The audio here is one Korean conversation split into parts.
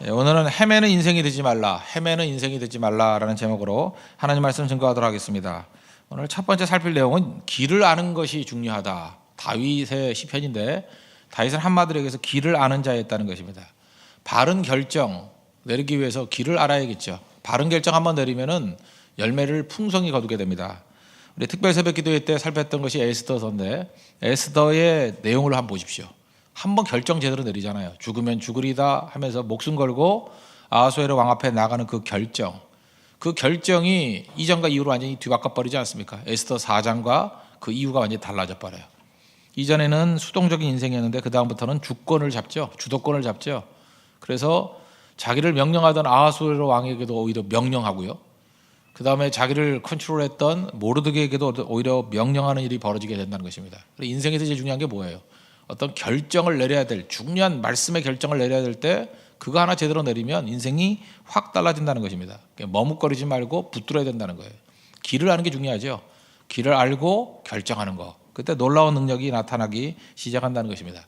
오늘은 헤매는 인생이 되지 말라, 헤매는 인생이 되지 말라라는 제목으로 하나님 말씀 증거하도록 하겠습니다. 오늘 첫 번째 살필 내용은 길을 아는 것이 중요하다. 다윗의 시편인데 다윗은 한마디로 얘기해서 길을 아는 자였다는 것입니다. 바른 결정 내리기 위해서 길을 알아야겠죠. 바른 결정 한번 내리면은 열매를 풍성히 거두게 됩니다. 우리 특별 새벽 기도회 때 살폈던 것이 에스더서인데 에스더의 내용을 한번 보십시오. 한번 결정 제대로 내리잖아요. 죽으면 죽으리다 하면서 목숨 걸고 아하수에로 왕 앞에 나가는 그 결정. 그 결정이 이전과 이후로 완전히 뒤바꿔 버리지 않습니까? 에스더 4장과 그 이유가 완전히 달라져 버려요. 이전에는 수동적인 인생이었는데 그 다음부터는 주권을 잡죠. 주도권을 잡죠. 그래서 자기를 명령하던 아하수에로 왕에게도 오히려 명령하고요. 그 다음에 자기를 컨트롤했던 모르드게에게도 오히려 명령하는 일이 벌어지게 된다는 것입니다. 인생에서 제일 중요한 게 뭐예요? 어떤 결정을 내려야 될 중요한 말씀의 결정을 내려야 될 때 그거 하나 제대로 내리면 인생이 확 달라진다는 것입니다. 머뭇거리지 말고 붙들어야 된다는 거예요. 길을 아는 게 중요하죠. 길을 알고 결정하는 거. 그때 놀라운 능력이 나타나기 시작한다는 것입니다.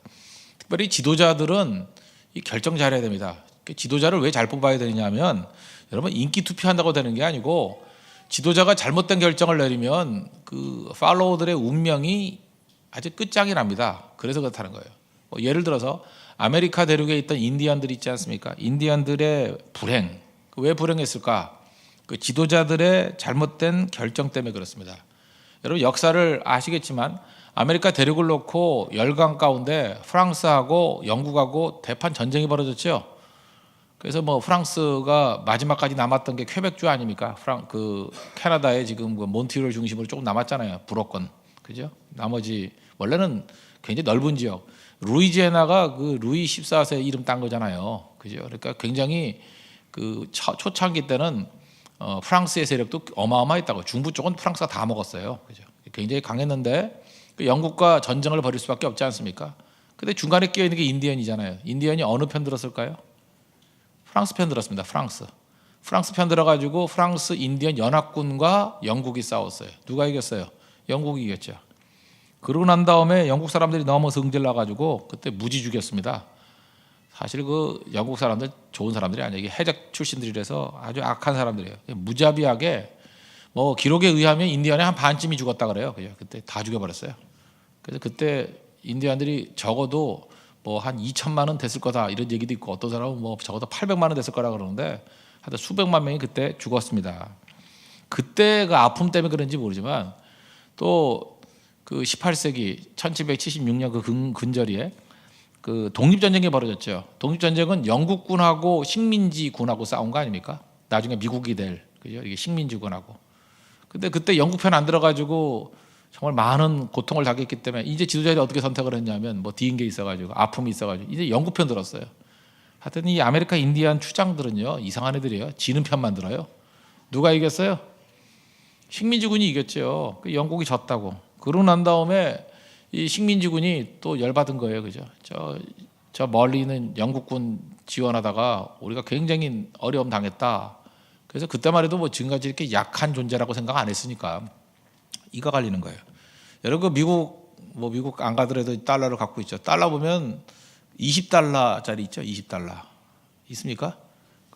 특별히 지도자들은 이 결정 잘해야 됩니다. 지도자를 왜 잘 뽑아야 되냐면 여러분 인기 투표한다고 되는 게 아니고 지도자가 잘못된 결정을 내리면 그 팔로워들의 운명이 아주 끝장이 납니다. 그래서 그렇다는 거예요. 예를 들어서 아메리카 대륙에 있던 인디언들 있지 않습니까? 인디언들의 불행. 왜 불행했을까? 그 지도자들의 잘못된 결정 때문에 그렇습니다. 여러분 역사를 아시겠지만 아메리카 대륙을 놓고 열강 가운데 프랑스하고 영국하고 대판 전쟁이 벌어졌죠. 그래서 뭐 프랑스가 마지막까지 남았던 게 퀘벡주 아닙니까? 그 캐나다에 지금 그 몬트리올 중심으로 조금 남았잖아요. 불어권. 그죠? 나머지 원래는 굉장히 넓은 지역. 루이지애나가 그 루이 14세 이름 딴 거잖아요. 그죠? 그러니까 굉장히 그 초창기 때는 프랑스의 세력도 어마어마했다고. 중부 쪽은 프랑스가 다 먹었어요. 그죠? 굉장히 강했는데 그 영국과 전쟁을 벌일 수밖에 없지 않습니까? 근데 중간에 끼어 있는 게 인디언이잖아요. 인디언이 어느 편 들었을까요? 프랑스 편 들었습니다. 프랑스 편 들어가지고 프랑스 인디언 연합군과 영국이 싸웠어요. 누가 이겼어요? 영국이 이겼죠. 그러고 난 다음에 영국 사람들이 너무 성질 나가지고 그때 무지 죽였습니다. 사실 그 영국 사람들 좋은 사람들이 아니에요. 해적 출신들이라서 아주 악한 사람들이에요. 무자비하게 뭐 기록에 의하면 인디언의 한 반쯤이 죽었다 그래요. 그때 다 죽여버렸어요. 그래서 그때 인디언들이 적어도 뭐 한 2천만 원 됐을 거다 이런 얘기도 있고 어떤 사람은 뭐 적어도 800만 원 됐을 거라 그러는데 하여튼 수백만 명이 그때 죽었습니다. 그때 그 아픔 때문에 그런지 모르지만 또 그 18세기 1776년 그 근저리에 그 독립전쟁이 벌어졌죠. 독립전쟁은 영국군하고 식민지군하고 싸운 거 아닙니까? 나중에 미국이 될 그죠? 이게 식민지군하고. 근데 그때 영국 편 안 들어가지고 정말 많은 고통을 당했기 때문에 이제 지도자들이 어떻게 선택을 했냐면 뭐 뒤인 게 있어가지고 아픔이 있어가지고 이제 영국 편 들었어요. 하여튼 이 아메리카 인디안 추장들은요 이상한 애들이에요. 지는 편만 들어요. 누가 이겼어요? 식민지군이 이겼죠. 영국이 졌다고. 그러고 난 다음에 이 식민지군이 또 열받은 거예요. 그죠? 저 멀리 있는 영국군 지원하다가 우리가 굉장히 어려움 당했다. 그래서 그때만 해도 뭐 지금까지 이렇게 약한 존재라고 생각 안 했으니까 이가 갈리는 거예요. 여러분 미국 안 가더라도 달러를 갖고 있죠. 달러 보면 20달러짜리 있죠. 20달러 있습니까?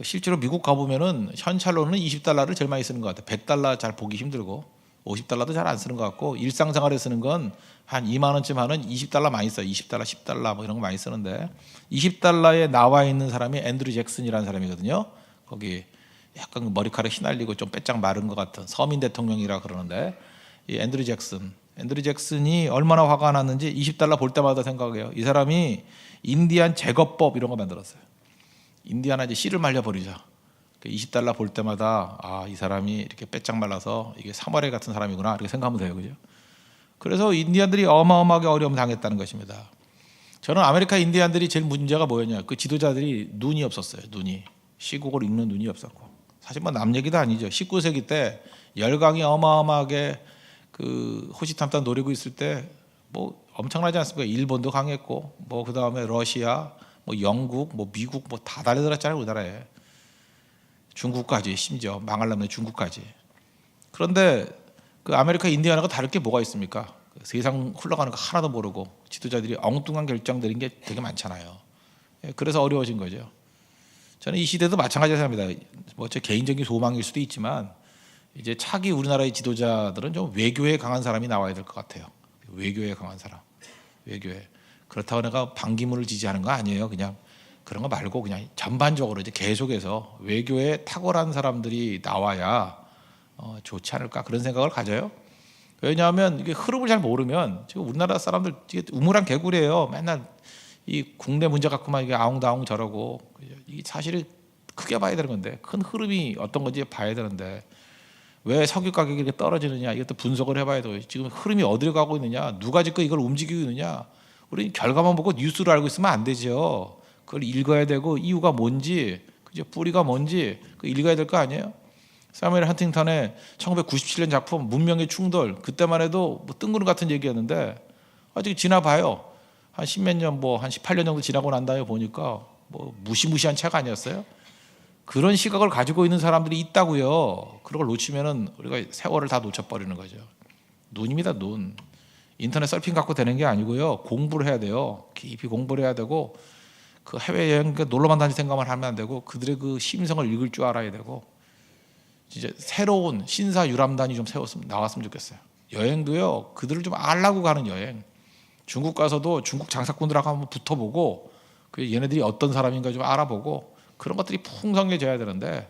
실제로 미국 가보면은 현찰로는 20달러를 제일 많이 쓰는 것 같아요. 100달러 잘 보기 힘들고 50달러도 잘 안 쓰는 것 같고 일상생활에 쓰는 건 한 2만 원쯤 하는 20달러 많이 써요. 20달러, 10달러 뭐 이런 거 많이 쓰는데 20달러에 나와 있는 사람이 앤드류 잭슨이라는 사람이거든요. 거기 약간 머리카락 휘날리고 좀 빼짝 마른 것 같은 서민 대통령이라 그러는데 이 앤드류 잭슨이 얼마나 화가 났는지 20달러 볼 때마다 생각해요. 이 사람이 인디안 제거법 이런 거 만들었어요. 인디안에 이제 씨를 말려버리자. 20달러 볼 때마다 이 사람이 이렇게 빼짝 말라서 이게 사마리 같은 사람이구나 이렇게 생각하면 돼요. 그죠? 그래서 인디안들이 어마어마하게 어려움 당했다는 것입니다. 저는 아메리카 인디안들이 제일 문제가 뭐였냐? 그 지도자들이 눈이 없었어요. 눈이. 시국을 읽는 눈이 없었고. 사실 뭐 남 얘기도 아니죠. 19세기 때 열강이 어마어마하게 그 호시탐탐 노리고 있을 때 뭐 엄청나지 않습니까? 일본도 강했고 뭐 그다음에 러시아, 뭐 영국, 뭐 미국 뭐 다 달려들었잖아요. 우리나라에. 중국까지 심지어 망하려면 중국까지. 그런데 그 아메리카 인디아나가 다를 게 뭐가 있습니까? 세상 흘러가는 거 하나도 모르고 지도자들이 엉뚱한 결정 내린 게 되게 많잖아요. 그래서 어려워진 거죠. 저는 이 시대도 마찬가지라고 생각합니다. 뭐 제 개인적인 소망일 수도 있지만 이제 차기 우리나라의 지도자들은 좀 외교에 강한 사람이 나와야 될 것 같아요. 외교에 강한 사람, 외교에. 그렇다고 내가 반기문을 지지하는 거 아니에요. 그냥 그런 거 말고 그냥 전반적으로 이제 계속해서 외교에 탁월한 사람들이 나와야 좋지 않을까 그런 생각을 가져요. 왜냐하면 이게 흐름을 잘 모르면 지금 우리나라 사람들 이게 우물안 개구리예요. 맨날 이 국내 문제 갖고만 이게 아웅다웅 저러고 이 사실이 크게 봐야 되는 건데 큰 흐름이 어떤 건지 봐야 되는데 왜 석유 가격이 이렇게 떨어지느냐 이것도 분석을 해봐야 돼요. 지금 흐름이 어디로 가고 있느냐 누가 지금 이걸 움직이고 있느냐 우리 결과만 보고 뉴스를 알고 있으면 안 되죠. 그걸 읽어야 되고 이유가 뭔지 그죠 뿌리가 뭔지 그 읽어야 될 거 아니에요. 사무엘 헌팅턴의 1997년 작품 문명의 충돌 그때만 해도 뭐 뜬구름 같은 얘기였는데 아직 지나봐요. 한 십몇 년 뭐 한 18년 정도 지나고 난 다음에 보니까 뭐 무시무시한 책 아니었어요? 그런 시각을 가지고 있는 사람들이 있다고요. 그런 걸 놓치면은 우리가 세월을 다 놓쳐버리는 거죠. 눈입니다, 눈. 인터넷 서핑 갖고 되는 게 아니고요. 공부를 해야 돼요. 깊이 공부를 해야 되고 그 해외여행 놀러만 다닐 생각만 하면 안 되고 그들의 그 심성을 읽을 줄 알아야 되고 진짜 새로운 신사 유람단이 좀 나왔으면 좋겠어요. 여행도요. 그들을 좀 알라고 가는 여행. 중국 가서도 중국 장사꾼들하고 한번 붙어보고 그 얘네들이 어떤 사람인가 좀 알아보고 그런 것들이 풍성해져야 되는데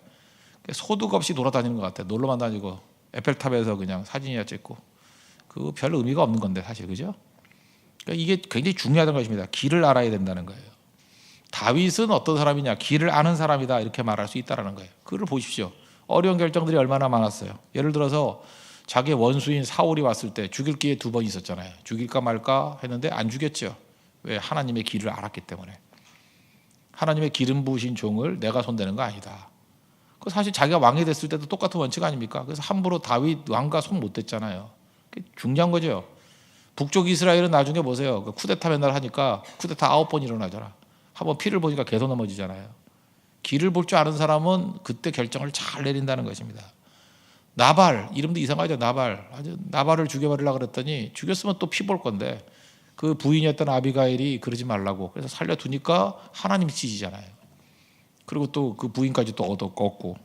소득 없이 돌아다니는 것 같아요. 놀러만 다니고 에펠탑에서 그냥 사진이나 찍고 그 별 의미가 없는 건데 사실 그죠? 그러니까 이게 굉장히 중요하다는 것입니다. 길을 알아야 된다는 거예요. 다윗은 어떤 사람이냐? 길을 아는 사람이다 이렇게 말할 수 있다는 거예요. 그걸 보십시오. 어려운 결정들이 얼마나 많았어요. 예를 들어서 자기의 원수인 사울이 왔을 때 죽일 기회 2번 있었잖아요. 죽일까 말까 했는데 안 죽였죠. 왜? 하나님의 길을 알았기 때문에. 하나님의 기름 부으신 종을 내가 손대는 거 아니다. 그 사실 자기가 왕이 됐을 때도 똑같은 원칙 아닙니까? 그래서 함부로 다윗 왕과 손 못 댔잖아요. 그게 중요한 거죠. 북쪽 이스라엘은 나중에 보세요. 그 쿠데타 맨날 하니까 쿠데타 9번 일어나잖아. 한번 피를 보니까 계속 넘어지잖아요. 길을 볼 줄 아는 사람은 그때 결정을 잘 내린다는 것입니다. 나발 이름도 이상하죠. 나발을 죽여버리려고 그랬더니 죽였으면 또 피 볼 건데 그 부인이었던 아비가일이 그러지 말라고 그래서 살려두니까 하나님이 치시잖아요. 그리고 또 그 부인까지 또 얻었고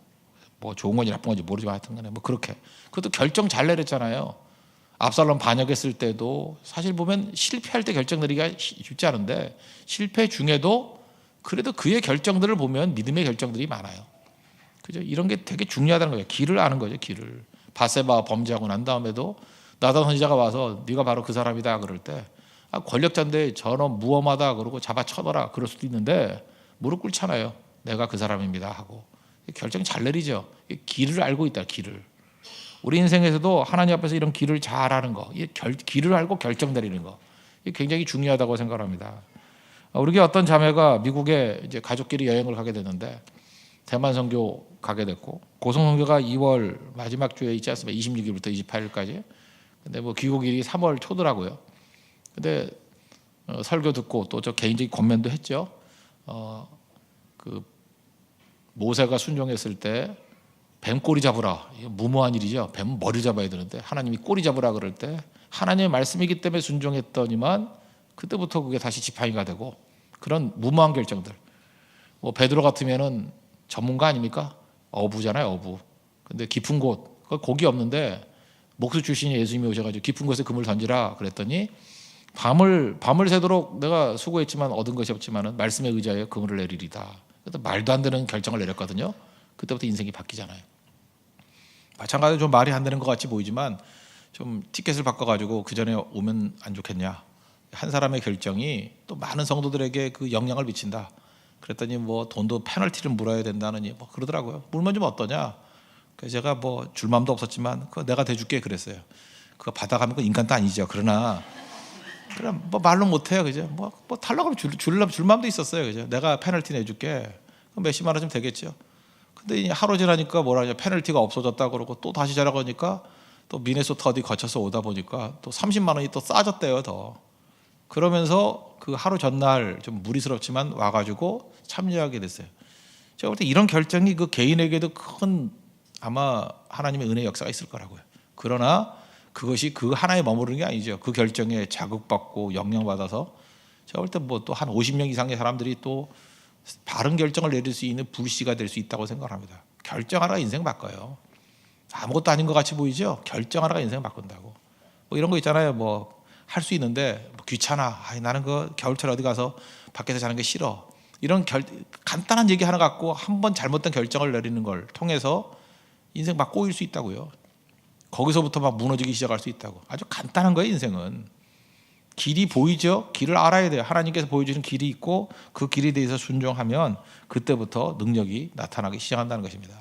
뭐 좋은 건지 나쁜 건지 모르지만 하여튼 간에 뭐 그렇게 그것도 결정 잘 내렸잖아요. 압살롬 반역했을 때도 사실 보면 실패할 때 결정 내리기가 쉽지 않은데 실패 중에도 그래도 그의 결정들을 보면 믿음의 결정들이 많아요. 그죠? 이런 게 되게 중요하다는 거예요. 길을 아는 거죠. 길을. 바세바 범죄하고 난 다음에도 나단 선지자가 와서 네가 바로 그 사람이다 그럴 때 권력자인데 저런 무엄하다 그러고 잡아 쳐봐라 그럴 수도 있는데 무릎 꿇잖아요. 내가 그 사람입니다 하고 결정 잘 내리죠. 길을 알고 있다. 길을. 우리 인생에서도 하나님 앞에서 이런 길을 잘 아는 거, 길을 알고 결정 내리는 거, 이게 굉장히 중요하다고 생각합니다. 우리 게 어떤 자매가 미국에 이제 가족끼리 여행을 가게 됐는데 대만 선교 가게 됐고 고성 선교가 2월 마지막 주에 있지 않습니까? 26일부터 28일까지. 근데 뭐 귀국일이 3월 초더라고요. 근데 설교 듣고 또 저 개인적인 권면도 했죠. 그 모세가 순종했을 때 뱀 꼬리 잡으라. 이거 무모한 일이죠. 뱀 머리 잡아야 되는데 하나님이 꼬리 잡으라 그럴 때 하나님의 말씀이기 때문에 순종했더니만 그때부터 그게 다시 지팡이가 되고 그런 무모한 결정들. 뭐 베드로 같으면은 전문가 아닙니까? 어부잖아요, 어부. 근데 깊은 곳, 고기 없는데 목수 출신이 예수님이 오셔가지고 깊은 곳에 그물 던지라 그랬더니 밤을 새도록 내가 수고했지만 얻은 것이 없지만은 말씀에 의지하여 그물을 내리리다. 그래서 말도 안 되는 결정을 내렸거든요. 그때부터 인생이 바뀌잖아요. 마찬가지로 좀 말이 안 되는 것 같이 보이지만 좀 티켓을 바꿔가지고 그 전에 오면 안 좋겠냐. 한 사람의 결정이 또 많은 성도들에게 그 영향을 미친다. 그랬더니 뭐 돈도 페널티를 물어야 된다느니 뭐 그러더라고요. 물면 좀 어떠냐. 그래서 제가 뭐 줄 마음도 없었지만 그거 내가 대줄게 그랬어요. 그거 받아가면 그 인간도 아니죠. 그러나 그럼 뭐 말로 못해요, 그죠? 뭐 달라고 하면 줄 마음도 있었어요, 그죠? 내가 페널티 내줄게. 그럼 몇십만 원 좀 되겠죠. 근데 하루 지나니까 뭐라 하냐 페널티가 없어졌다 그러고 또 다시 자라고 하니까 또 미네소타 어디 거쳐서 오다 보니까 또 30만 원이 또 싸졌대요 더. 그러면서 그 하루 전날 좀 무리스럽지만 와가지고 참여하게 됐어요. 제가 볼 때 이런 결정이 그 개인에게도 큰 아마 하나님의 은혜 역사가 있을 거라고요. 그러나 그것이 그 하나에 머무르는 게 아니죠. 그 결정에 자극받고 영향받아서 제가 볼 때 뭐 또 한 50명 이상의 사람들이 또 바른 결정을 내릴 수 있는 불씨가 될 수 있다고 생각합니다. 결정 하나가 인생 바꿔요. 아무것도 아닌 것 같이 보이죠? 결정 하나가 인생 바꾼다고. 뭐 이런 거 있잖아요. 뭐 할 수 있는데 뭐 귀찮아. 나는 그 겨울철 어디 가서 밖에서 자는 게 싫어. 이런 간단한 얘기 하나 갖고 한 번 잘못된 결정을 내리는 걸 통해서 인생 막 꼬일 수 있다고요. 거기서부터 막 무너지기 시작할 수 있다고. 아주 간단한 거예요, 인생은. 길이 보이죠? 길을 알아야 돼요. 하나님께서 보여주신 길이 있고 그 길에 대해서 순종하면 그때부터 능력이 나타나기 시작한다는 것입니다.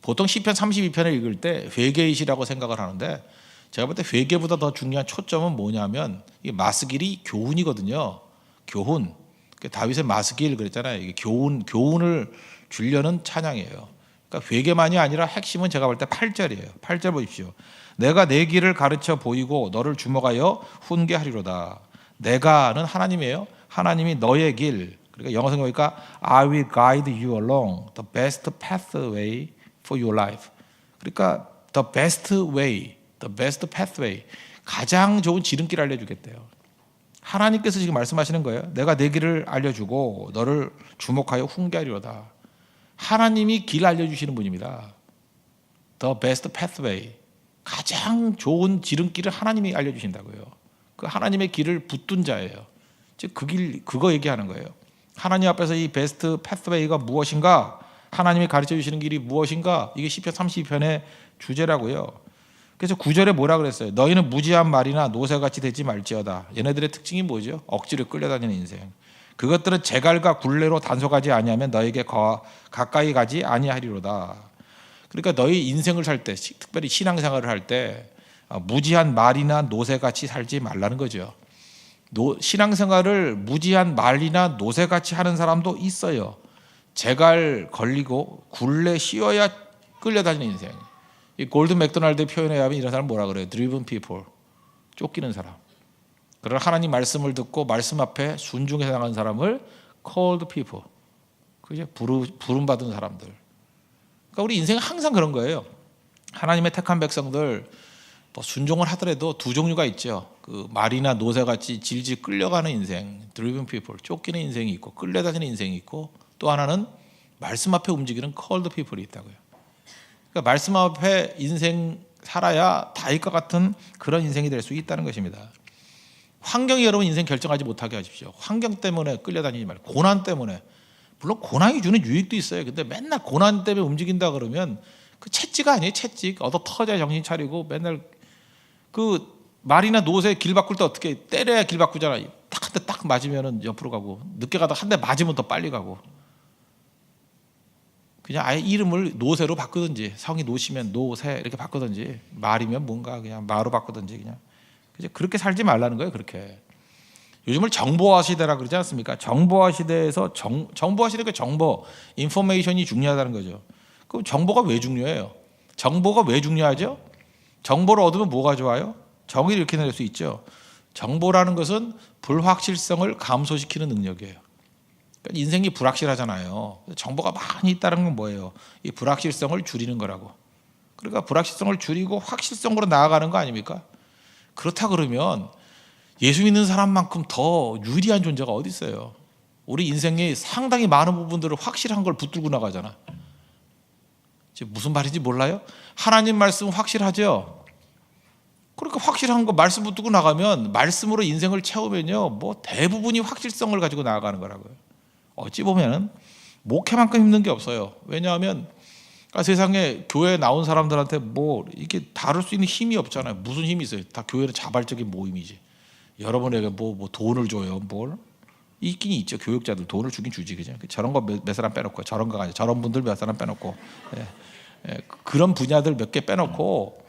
보통 시편 32편을 읽을 때 회개이시라고 생각을 하는데 제가 볼 때 회개보다 더 중요한 초점은 뭐냐면 이 마스길이 교훈이거든요. 교훈. 다윗의 마스길 그랬잖아요. 이게 교훈을 주려는 찬양이에요. 그러니까 회개만이 아니라 핵심은 제가 볼 때 8절이에요. 8절 보십시오. 내가 내 길을 가르쳐 보이고 너를 주목하여 훈계하리로다. 내가는 하나님이에요. 하나님이 너의 길. 그러니까 영어 성경 보니까 I will guide you along the best pathway for your life. 그러니까 the best way, the best pathway. 가장 좋은 지름길을 알려주겠대요. 하나님께서 지금 말씀하시는 거예요. 내가 내 길을 알려주고 너를 주목하여 훈계하리로다. 하나님이 길 알려주시는 분입니다. The best pathway. 가장 좋은 지름길을 하나님이 알려주신다고요. 그 하나님의 길을 붙든 자예요. 즉 그 길, 그거 얘기하는 거예요. 하나님 앞에서 이 베스트 패스웨이가 무엇인가? 하나님이 가르쳐 주시는 길이 무엇인가? 이게 시편 32편의 주제라고요. 그래서 9절에 뭐라 그랬어요? 너희는 무지한 말이나 노새같이 되지 말지어다. 얘네들의 특징이 뭐죠? 억지로 끌려다니는 인생. 그것들은 제갈과 굴레로 단속하지 아니하면 너에게 가까이 가지 아니하리로다. 그러니까 너희 인생을 살 때, 특별히 신앙생활을 할 때 무지한 말이나 노새같이 살지 말라는 거죠. 신앙생활을 무지한 말이나 노새같이 하는 사람도 있어요. 제갈 걸리고 굴레 씌워야 끌려다니는 인생. 이 골드 맥도날드의 표현에 의하면 이런 사람 뭐라 그래요? Driven people. 쫓기는 사람. 그러나 하나님 말씀을 듣고 말씀 앞에 순종해서 나가는 사람을 called people. 그죠? 부름받은 사람들. 그러니까 우리 인생은 항상 그런 거예요. 하나님의 택한 백성들 뭐 순종을 하더라도 두 종류가 있죠. 그 말이나 노새같이 질질 끌려가는 인생, driven people, 쫓기는 인생이 있고 끌려다니는 인생이 있고 또 하나는 말씀 앞에 움직이는 called people이 있다고요. 그러니까 말씀 앞에 인생 살아야 다윗과 같은 그런 인생이 될 수 있다는 것입니다. 환경이 여러분 인생 결정하지 못하게 하십시오. 환경 때문에 끌려다니지 말고 고난 때문에. 물론 고난이 주는 유익도 있어요. 근데 맨날 고난 때문에 움직인다 그러면 그 채찍 아니에요. 채찍. 얻어 터져야 정신 차리고 맨날 그 말이나 노새 길 바꿀 때 어떻게 때려야 길 바꾸잖아. 딱 한 대 딱 맞으면 옆으로 가고 늦게 가다 한 대 맞으면 더 빨리 가고. 그냥 아예 이름을 노새로 바꾸든지 성이 노시면 노새 이렇게 바꾸든지 말이면 뭔가 그냥 마로 바꾸든지 그냥 그렇게 살지 말라는 거예요. 그렇게. 요즘을 정보화 시대라 그러지 않습니까? 정보화 시대에서 정보화 시대가 정보, 인포메이션이 중요하다는 거죠. 그럼 정보가 왜 중요해요? 정보가 왜 중요하죠? 정보를 얻으면 뭐가 좋아요? 정의를 이렇게 낼 수 있죠. 정보라는 것은 불확실성을 감소시키는 능력이에요. 그러니까 인생이 불확실하잖아요. 정보가 많이 있다는 건 뭐예요? 이 불확실성을 줄이는 거라고. 그러니까 불확실성을 줄이고 확실성으로 나아가는 거 아닙니까? 그렇다 그러면 예수 믿는 사람만큼 더 유리한 존재가 어디 있어요? 우리 인생의 상당히 많은 부분들을 확실한 걸 붙들고 나가잖아. 지금 무슨 말인지 몰라요? 하나님 말씀 확실하죠? 그러니까 확실한 거 말씀 붙들고 나가면 말씀으로 인생을 채우면요, 뭐 대부분이 확실성을 가지고 나아가는 거라고요. 어찌 보면 목회만큼 힘든 게 없어요. 왜냐하면 세상에 교회에 나온 사람들한테 뭐 이게 다룰 수 있는 힘이 없잖아요. 무슨 힘이 있어요? 다 교회는 자발적인 모임이지. 여러분에게 뭐 돈을 줘요, 뭘? 있긴 있죠. 교육자들 돈을 주긴 주지, 그죠? 저런 거 몇 사람 빼놓고 저런 거 가지고 저런 분들 몇 사람 빼놓고 그런 분야들 몇 개 빼놓고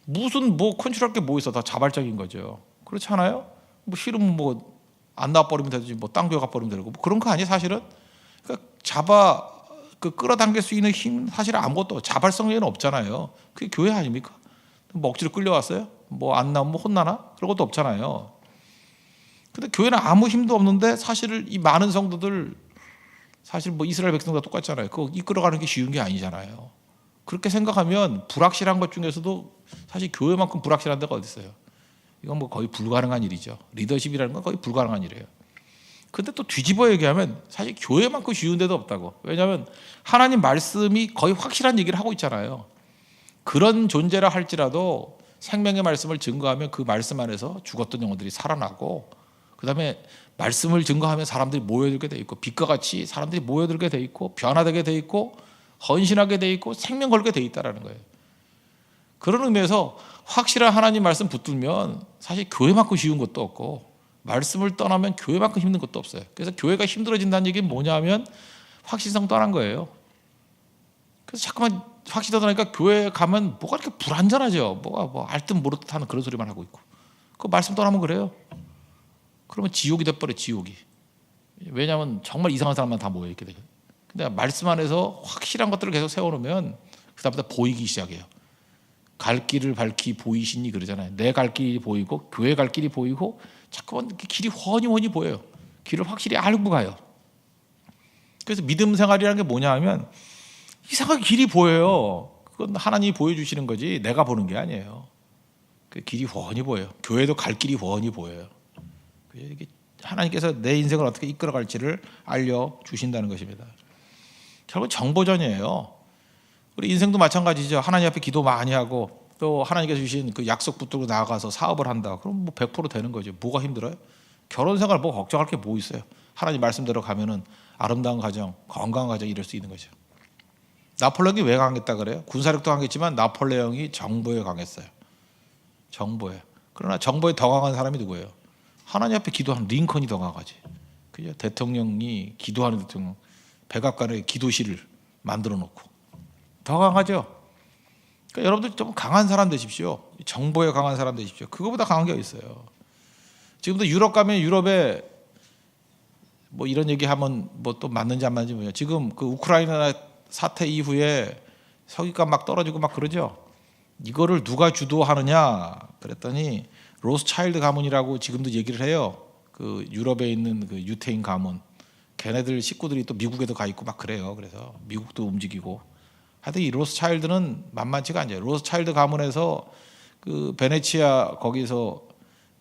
무슨 뭐 컨트롤할 게 뭐 있어? 다 자발적인 거죠. 그렇지 않아요? 뭐 싫으면 뭐 안 나와버리면 되지, 뭐 딴 교회 가버리면 되고 뭐 그런 거 아니에요, 사실은? 그러니까 끌어당길 수 있는 힘 사실 아무것도 자발성에는 없잖아요. 그게 교회 아닙니까? 뭐 억지로 끌려왔어요? 뭐 안 나오면 혼나나? 그런 것도 없잖아요. 근데 교회는 아무 힘도 없는데 사실 이 많은 성도들 사실 뭐 이스라엘 백성과 똑같잖아요. 그거 이끌어가는 게 쉬운 게 아니잖아요. 그렇게 생각하면 불확실한 것 중에서도 사실 교회만큼 불확실한 데가 어디 있어요? 이건 뭐 거의 불가능한 일이죠. 리더십이라는 건 거의 불가능한 일이에요. 근데 또 뒤집어 얘기하면 사실 교회만큼 쉬운 데도 없다고. 왜냐하면 하나님 말씀이 거의 확실한 얘기를 하고 있잖아요. 그런 존재라 할지라도 생명의 말씀을 증거하면 그 말씀 안에서 죽었던 영혼들이 살아나고, 그 다음에 말씀을 증거하면 사람들이 모여들게 돼 있고, 빛과 같이 사람들이 모여들게 돼 있고, 변화되게 돼 있고, 헌신하게 돼 있고, 생명 걸게 돼 있다는 거예요. 그런 의미에서 확실한 하나님 말씀 붙들면 사실 교회만큼 쉬운 것도 없고, 말씀을 떠나면 교회만큼 힘든 것도 없어요. 그래서 교회가 힘들어진다는 얘기는 뭐냐면 확실성 떠난 거예요. 그래서 자꾸만 확실히 떠나니까 교회 가면 뭐가 이렇게 불안전하죠. 뭐가 뭐 알듯 모르듯 하는 그런 소리만 하고 있고. 그 말씀 떠나면 그래요. 그러면 지옥이 돼버려, 지옥이. 왜냐하면 정말 이상한 사람만 다 모여있게 돼요. 근데 말씀 안에서 확실한 것들을 계속 세워놓으면 그다음부터 보이기 시작해요. 갈 길을 밝히 보이시니 그러잖아요. 내 갈 길이 보이고 교회 갈 길이 보이고 자꾸만 길이 훤히 보여요. 길을 확실히 알고 가요. 그래서 믿음 생활이라는 게 뭐냐 하면 이상하게 길이 보여요. 그건 하나님이 보여주시는 거지 내가 보는 게 아니에요. 그 길이 훤히 보여요. 교회도 갈 길이 훤히 보여요. 하나님께서 내 인생을 어떻게 이끌어갈지를 알려주신다는 것입니다. 결국 정보전이에요. 우리 인생도 마찬가지죠. 하나님 앞에 기도 많이 하고 또 하나님께서 주신 그 약속 붙들고 나아가서 사업을 한다. 그럼 뭐 100% 되는 거죠. 뭐가 힘들어요? 결혼 생활 뭐 걱정할 게 뭐 있어요? 하나님 말씀대로 가면은 아름다운 가정, 건강한 가정 이룰 수 있는 거죠. 나폴레옹이 왜 강했다 그래요? 군사력도 강했지만 나폴레옹이 정보에 강했어요. 정보에. 그러나 정보에 더 강한 사람이 누구예요? 하나님 앞에 기도하는 링컨이 더 강하지. 그죠? 대통령이 기도하는 대통령, 백악관에 기도실을 만들어 놓고 더 강하죠. 그러니까 여러분들 좀 강한 사람 되십시오. 정보에 강한 사람 되십시오. 그거보다 강한 게 있어요. 지금도 유럽 가면 유럽에 뭐 이런 얘기하면 뭐 또 맞는지 안 맞는지 모르겠어요. 지금 그 우크라이나 사태 이후에 석유값 막 떨어지고 막 그러죠. 이거를 누가 주도하느냐 그랬더니 로스차일드 가문이라고 지금도 얘기를 해요. 그 유럽에 있는 그 유태인 가문, 걔네들 식구들이 또 미국에도 가 있고 막 그래요. 그래서 미국도 움직이고. 하여튼 이 로스차일드는 만만치가 않아요. 로스차일드 가문에서 그 베네치아 거기서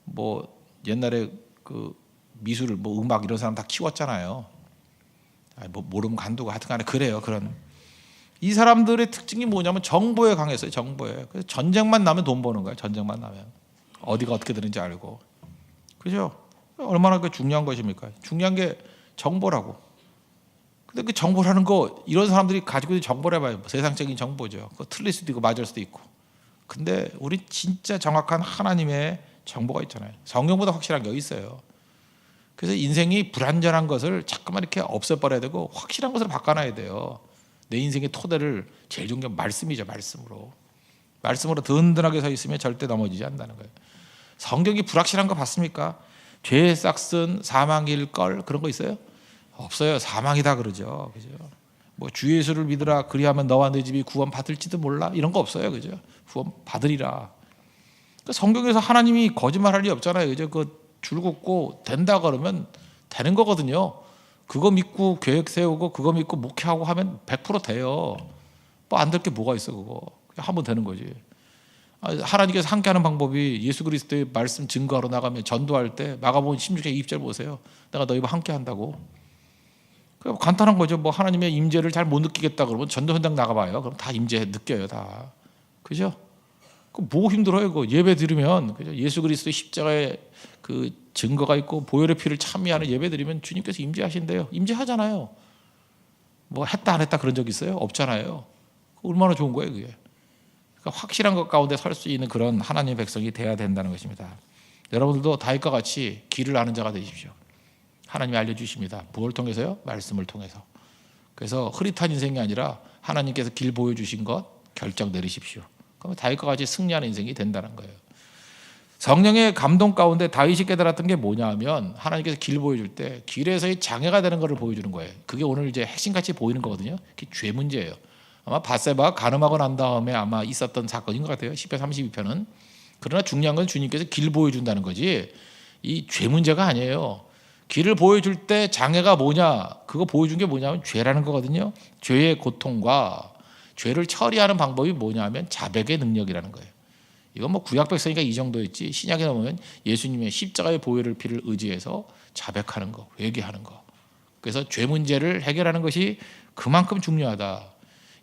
뭐 옛날에 그 미술 뭐 음악 이런 사람 다 키웠잖아요. 뭐 모르면 간두고 하여튼간에 그래요. 그런 이 사람들의 특징이 뭐냐면 정보에 강했어요. 정보에. 그래서 전쟁만 나면 돈 버는 거예요. 전쟁만 나면 어디가 어떻게 되는지 알고. 그죠? 얼마나 그 중요한 것입니까? 중요한 게 정보라고. 근데 그 정보라는 거 이런 사람들이 가지고 있는 정보를 해봐요. 뭐 세상적인 정보죠. 그거 틀릴 수도 있고 맞을 수도 있고. 근데 우리 진짜 정확한 하나님의 정보가 있잖아요. 성경보다 확실한 게 어디 있어요. 그래서 인생이 불완전한 것을 자꾸만 이렇게 없애버려야 되고 확실한 것으로 바꿔놔야 돼요. 내 인생의 토대를 제일 좋은 게 말씀이죠. 말씀으로 든든하게 서 있으면 절대 넘어지지 않는다는 거예요. 성경이 불확실한 거 봤습니까? 죄의 싹슨 사망일 걸 그런 거 있어요? 없어요. 사망이다 그러죠. 그죠? 뭐 주 예수를 믿으라 그리하면 너와 내 집이 구원 받을지도 몰라 이런 거 없어요. 그죠? 구원 받으리라. 그러니까 성경에서 하나님이 거짓말할 리 없잖아요. 그죠? 그 줄 긋고 된다 그러면 되는 거거든요. 그거 믿고 계획 세우고 그거 믿고 목회하고 하면 100% 돼요. 뭐 안 될 게 뭐가 있어 그거. 하면 되는 거지. 하나님께서 함께하는 방법이 예수 그리스도의 말씀 증거하러 나가면 전도할 때 마가복음 16장 20절 보세요. 내가 너희와 함께한다고. 간단한 거죠. 뭐 하나님의 임재를 잘 못 느끼겠다 그러면 전도 현장 나가봐요. 그럼 다 임재 느껴요 다. 그죠? 뭐 힘들어요? 그 예배 드리면 그죠? 예수 그리스도의 십자가에 그 증거가 있고 보혈의 피를 참여하는 예배 드리면 주님께서 임재하신대요. 임재하잖아요. 뭐 했다 안 했다 그런 적 있어요? 없잖아요. 얼마나 좋은 거예요 그게. 그러니까 확실한 것 가운데 설 수 있는 그런 하나님의 백성이 돼야 된다는 것입니다. 여러분들도 다윗과 같이 길을 아는 자가 되십시오. 하나님이 알려주십니다. 무엇을 통해서요? 말씀을 통해서. 그래서 흐릿한 인생이 아니라 하나님께서 길 보여주신 것 결정 내리십시오. 그러면 다윗과 같이 승리하는 인생이 된다는 거예요. 성령의 감동 가운데 다윗이 깨달았던 게 뭐냐 하면 하나님께서 길 보여줄 때 길에서의 장애가 되는 것을 보여주는 거예요. 그게 오늘 이제 핵심같이 보이는 거거든요. 그게 죄 문제예요. 아마 밧세바가 간음하고 난 다음에 아마 있었던 사건인 것 같아요. 10편 32편은. 그러나 중요한 건 주님께서 길 보여준다는 거지 이 죄 문제가 아니에요. 길을 보여줄 때 장애가 뭐냐 그거 보여준 게 뭐냐면 죄라는 거거든요. 죄의 고통과 죄를 처리하는 방법이 뭐냐 하면 자백의 능력이라는 거예요. 이건 뭐 구약 백성이니까 이 정도였지. 신약에 보면 예수님의 십자가의 보혈을 피를 의지해서 자백하는 거, 회개하는 거. 그래서 죄 문제를 해결하는 것이 그만큼 중요하다.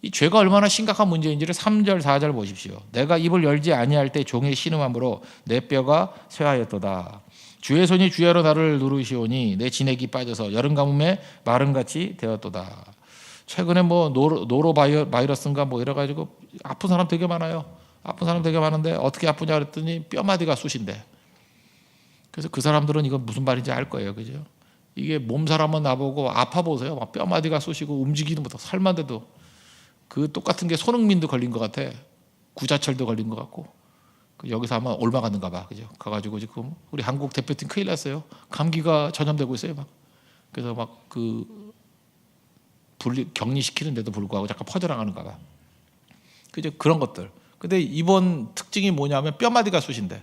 이 죄가 얼마나 심각한 문제인지를 3절 4절 보십시오. 내가 입을 열지 아니할 때 종의 신음함으로 내 뼈가 쇠하였도다. 주의 손이 주야로 나를 누르시오니 내 진액이 빠져서 여름 가뭄에 마름같이 되었도다. 최근에 뭐 노로 바이러스인가 뭐 이래가지고 아픈 사람 되게 많아요. 아픈 사람 되게 많은데 어떻게 아프냐 그랬더니 뼈마디가 쑤신대. 그래서 그 사람들은 이건 무슨 말인지 알 거예요, 그죠? 이게 몸살 한번 나보고 아파 보세요. 막 뼈마디가 쑤시고 움직이도 못하고 살만 돼도 그 똑같은 게 손흥민도 걸린 것 같아. 구자철도 걸린 것 같고. 여기서 아마 올라갔는가 봐, 그죠? 가가지고 지금 우리 한국 대표팀 큰일 났어요. 감기가 전염되고 있어요, 막. 그래서 막 그 격리시키는데도 불구하고 잠깐 퍼져나가는가 봐. 그죠? 그런 것들. 근데 이번 특징이 뭐냐면 뼈마디가 쑤신대.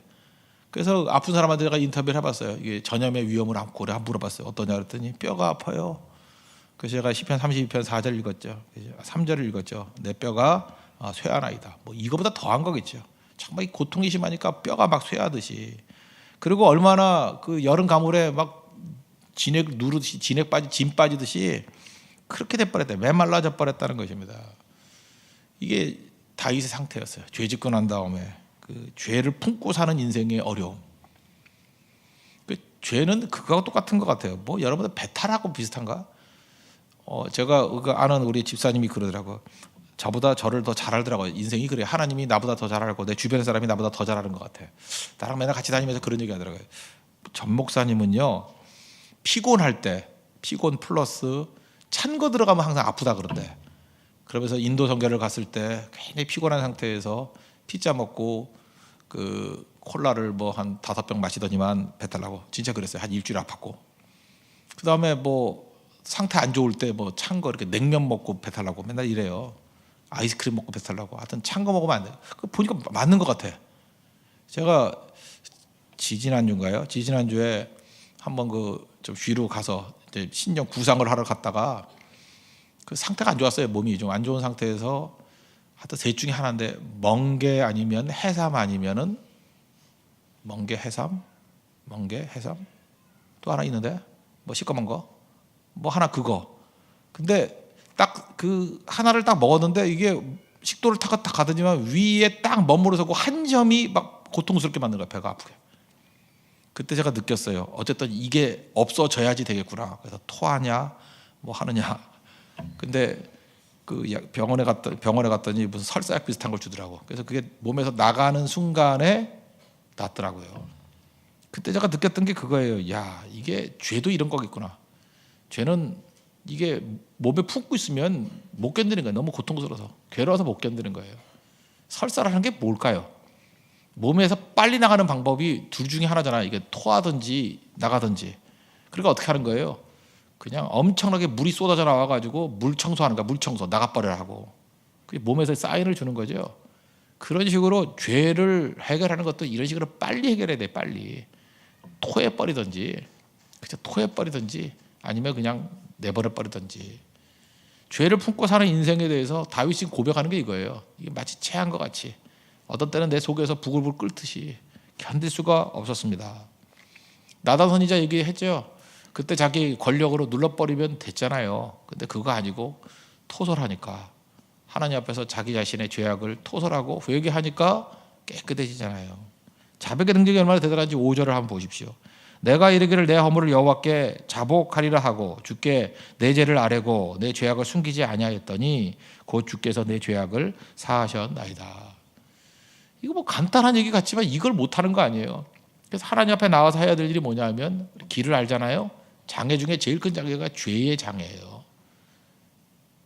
그래서 아픈 사람한테 제가 인터뷰를 해봤어요. 이게 전염의 위험을 안고 한번 물어봤어요. 어떠냐 그랬더니 뼈가 아파요. 그래서 제가 시편 32편 4절 읽었죠. 3절을 읽었죠. 내 뼈가 쇠하나이다. 뭐 이거보다 더한 거겠죠. 정말 고통이 심하니까 뼈가 막 쇠하듯이. 그리고 얼마나 그 여름 가물에 막 진액 누르듯이 진 빠지듯이 그렇게 돼버렸다. 메말라져 버렸다는 것입니다. 이게 다윗의 상태였어요. 죄 짓고 난 다음에 그 죄를 품고 사는 인생의 어려움. 그 죄는 그거하고 똑같은 것 같아요. 뭐 여러분들 배탈하고 비슷한가? 제가 아는 우리 집사님이 그러더라고요. 저보다 저를 더 잘 알더라고요. 인생이 그래요. 하나님이 나보다 더 잘 알고 내 주변 사람이 나보다 더 잘 아는 것 같아. 나랑 맨날 같이 다니면서 그런 얘기 하더라고요. 전 목사님은요, 피곤할 때, 피곤 플러스 찬 거 들어가면 항상 아프다 그런대. 그러면서 인도 선교를 갔을 때 굉장히 피곤한 상태에서 피자 먹고 그 콜라를 뭐 한 5병 마시더니만 배탈 나고 진짜 그랬어요. 한 일주일 아팠고. 그다음에 뭐 상태 안 좋을 때 뭐 찬 거 이렇게 냉면 먹고 배탈 나고 맨날 이래요. 아이스크림 먹고 배탈 나고. 하여튼 찬 거 먹으면 안 돼요. 그 보니까 맞는 것 같아. 제가 지지난주에 한번 그 좀 쉬러 가서 이제 신령 구상을 하러 갔다가 그 상태가 안 좋았어요. 몸이 좀 안 좋은 상태에서 하여튼 셋 중에 하나인데 멍게 아니면 해삼 아니면은 멍게 해삼 또 하나 있는데 뭐 시꺼먼 거 뭐 하나 그거. 근데 딱 그 하나를 딱 먹었는데 이게 식도를 딱 가더니만 위에 딱 머무르서고 한 점이 막 고통스럽게 만든 거야. 배가 아프게. 그때 제가 느꼈어요. 어쨌든 이게 없어져야지 되겠구나. 그래서 토하냐 뭐 하느냐. 근데 그 병원에 갔더니 무슨 설사약 비슷한 걸 주더라고. 그래서 그게 몸에서 나가는 순간에 낫더라고요. 그때 제가 느꼈던 게 그거예요. 야, 이게 죄도 이런 거겠구나. 죄는 이게 몸에 품고 있으면 못 견디는 거예요. 너무 고통스러워서 괴로워서 못 견디는 거예요. 설사라는 게 뭘까요? 몸에서 빨리 나가는 방법이 둘 중에 하나잖아. 이게 토하든지 나가든지. 그러니까 어떻게 하는 거예요? 그냥 엄청나게 물이 쏟아져 나와가지고 물 청소하는 거야. 물 청소 나가버려라 하고. 그게 몸에서 사인을 주는 거죠. 그런 식으로 죄를 해결하는 것도 이런 식으로 빨리 해결해야 돼. 빨리 토해버리든지, 그죠? 토해버리든지 아니면 그냥 내버려버리든지. 죄를 품고 사는 인생에 대해서 다윗이 고백하는 게 이거예요. 이게 마치 체한 것 같이 어떤 때는 내 속에서 부글부글 끓듯이 견딜 수가 없었습니다. 나단 선지자 얘기했죠. 그때 자기 권력으로 눌러버리면 됐잖아요. 근데 그거 아니고 토설하니까 하나님 앞에서 자기 자신의 죄악을 토설하고 회개하니까 깨끗해지잖아요. 자백의 능력이 얼마나 대단한지 5절을 한번 보십시오. 내가 이르기를 내 허물을 여호와께 자복하리라 하고 주께 내 죄를 아뢰고 내 죄악을 숨기지 아니하였더니 곧 주께서 내 죄악을 사하셨나이다. 이거 뭐 간단한 얘기 같지만 이걸 못하는 거 아니에요. 그래서 하나님 앞에 나와서 해야 될 일이 뭐냐면 길을 알잖아요. 장애 중에 제일 큰 장애가 죄의 장애예요.